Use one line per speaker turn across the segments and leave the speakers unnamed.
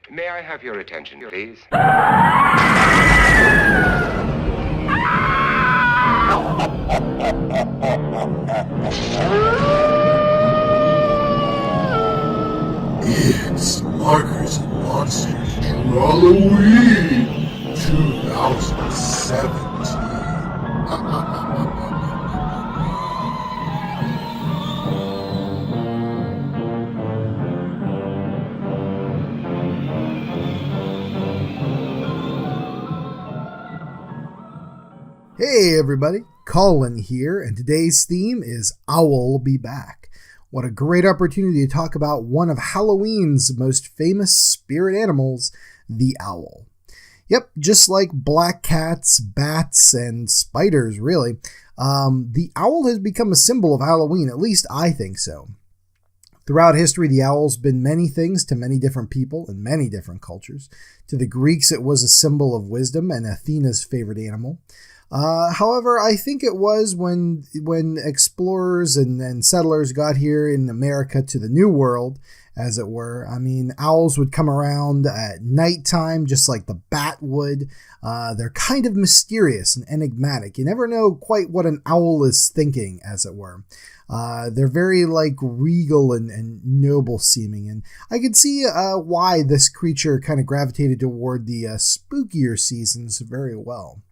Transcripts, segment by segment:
May I have your attention, please?
It's Markers and Monsters Drawlloween 2017.
Hey everybody, Colin here, and today's theme is Owl Be Back. What a great opportunity to talk about one of Halloween's most famous spirit animals, the owl. Yep, just like black cats, bats, and spiders, really, the owl has become a symbol of Halloween, at least I think so. Throughout history, the owl's been many things to many different people in many different cultures. To the Greeks, it was a symbol of wisdom and Athena's favorite animal. However, I think it was when explorers and settlers got here in America to the New World, as it were. I mean, owls would come around at nighttime, just like the bat would. They're kind of mysterious and enigmatic. You never know quite what an owl is thinking, as it were. They're very regal and noble seeming, and I could see why this creature kind of gravitated toward the spookier seasons very well.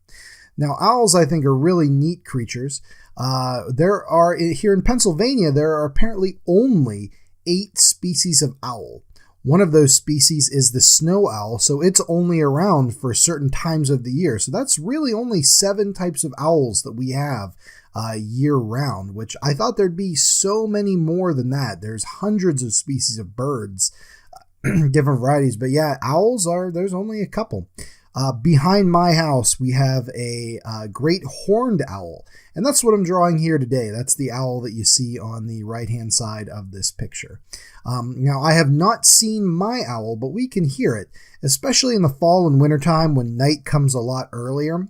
Now, owls, I think, are really neat creatures. Here in Pennsylvania, there are apparently only 8 species of owl. One of those species is the snow owl, so it's only around for certain times of the year. So that's really only 7 types of owls that we have year-round, which I thought there'd be so many more than that. There's hundreds of species of birds, different varieties. But yeah, there's only a couple. Behind my house, we have a great horned owl, and that's what I'm drawing here today. That's the owl that you see on the right-hand side of this picture. Now, I have not seen my owl, but we can hear it, especially in the fall and wintertime when night comes a lot earlier.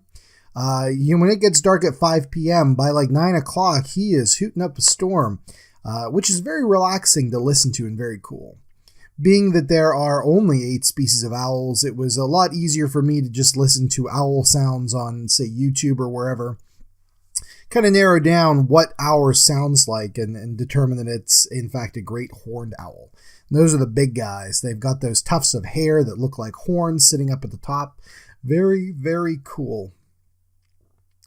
When it gets dark at 5 p.m., by 9 o'clock, he is hooting up a storm, which is very relaxing to listen to and very cool. Being that there are only 8 species of owls, it was a lot easier for me to just listen to owl sounds on, say, YouTube or wherever. Kind of narrow down what ours sounds like and determine that it's, in fact, a great horned owl. And those are the big guys. They've got those tufts of hair that look like horns sitting up at the top. Very, very cool.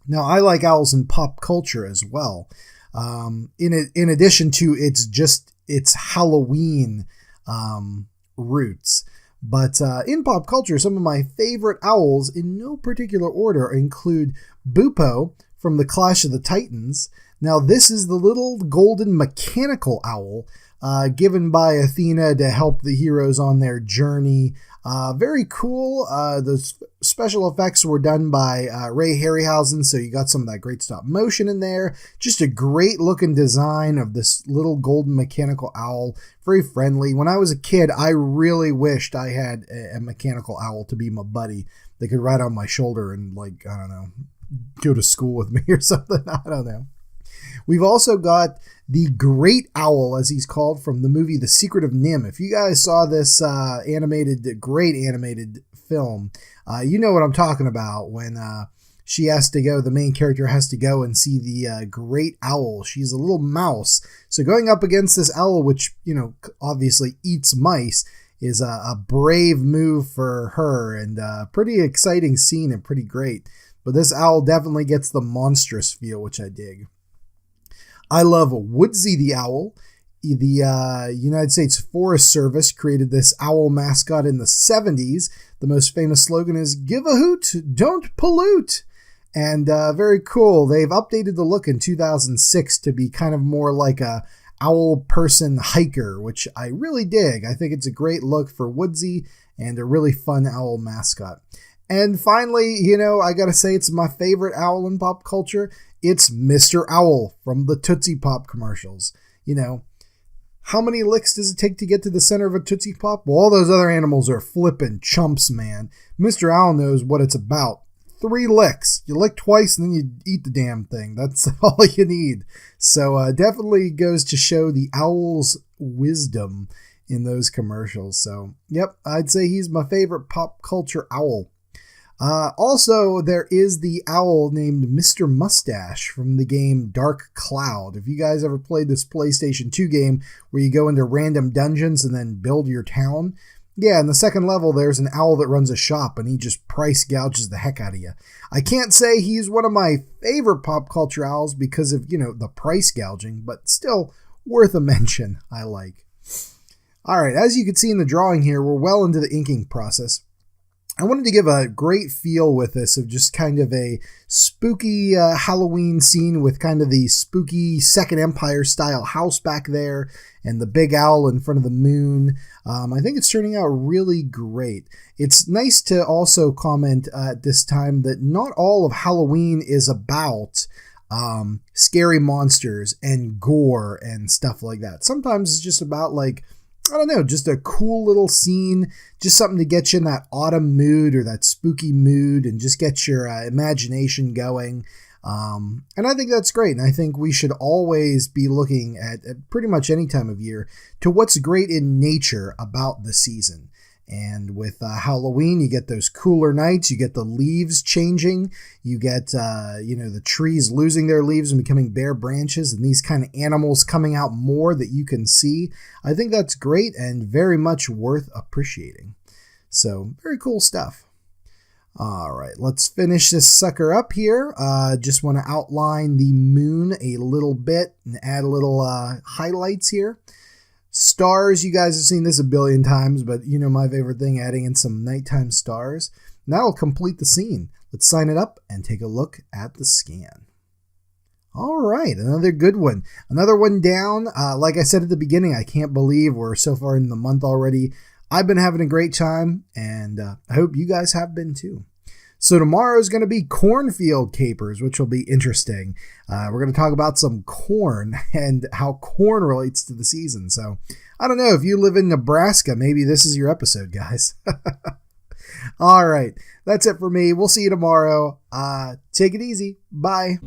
Now, I like owls in pop culture as well. In addition to its Halloween roots. But in pop culture, some of my favorite owls, in no particular order, include Bupo from the Clash of the Titans. Now, this is the little golden mechanical owl given by Athena to help the heroes on their journey. Very cool. Those special effects were done by Ray Harryhausen, so you got some of that great stop motion in there. Just a great looking design of this little golden mechanical owl. Very friendly. When I was a kid, I really wished I had a mechanical owl to be my buddy that could ride on my shoulder and go to school with me or something. I don't know. We've also got the Great Owl, as he's called, from the movie The Secret of Nim. If you guys saw this great animated film, you know what I'm talking about when the main character has to go and see the Great Owl. She's a little mouse. So going up against this owl, which, obviously eats mice, is a brave move for her and a pretty exciting scene and pretty great. But this owl definitely gets the monstrous feel, which I dig. I love Woodsy the Owl. The United States Forest Service created this owl mascot in the 70s. The most famous slogan is, "Give a hoot, don't pollute." And very cool. They've updated the look in 2006 to be kind of more like a owl person hiker, which I really dig. I think it's a great look for Woodsy and a really fun owl mascot. And finally, I gotta say it's my favorite owl in pop culture. It's Mr. Owl from the Tootsie Pop commercials. How many licks does it take to get to the center of a Tootsie Pop? Well, all those other animals are flippin' chumps, man. Mr. Owl knows what it's about. 3 licks. You lick twice and then you eat the damn thing. That's all you need. So definitely goes to show the owl's wisdom in those commercials. So, yep, I'd say he's my favorite pop culture owl. Also, there is the owl named Mr. Mustache from the game Dark Cloud. If you guys ever played this PlayStation 2 game where you go into random dungeons and then build your town, yeah, in the second level, there's an owl that runs a shop and he just price gouges the heck out of you. I can't say he's one of my favorite pop culture owls because of, the price gouging, but still worth a mention, I like. All right, as you can see in the drawing here, we're well into the inking process. I wanted to give a great feel with this of just kind of a spooky Halloween scene with kind of the spooky Second Empire style house back there and the big owl in front of the moon. I think it's turning out really great. It's nice to also comment at this time that not all of Halloween is about scary monsters and gore and stuff like that. Sometimes it's just about just a cool little scene, just something to get you in that autumn mood or that spooky mood and just get your imagination going. And I think that's great. And I think we should always be looking at pretty much any time of year to what's great in nature about the season. And with Halloween, you get those cooler nights, you get the leaves changing, you get, the trees losing their leaves and becoming bare branches, and these kind of animals coming out more that you can see. I think that's great and very much worth appreciating. So, very cool stuff. All right, let's finish this sucker up here. Just want to outline the moon a little bit and add a little highlights here. Stars, you guys have seen this a billion times, but my favorite thing, adding in some nighttime stars. And that'll complete the scene. Let's sign it up and take a look at the scan. All right, another good one. Another one down. Like I said at the beginning, I can't believe we're so far in the month already. I've been having a great time, and I hope you guys have been too. So tomorrow is going to be cornfield capers, which will be interesting. We're going to talk about some corn and how corn relates to the season. So I don't know, if you live in Nebraska, maybe this is your episode, guys. All right, that's it for me. We'll see you tomorrow. Take it easy. Bye.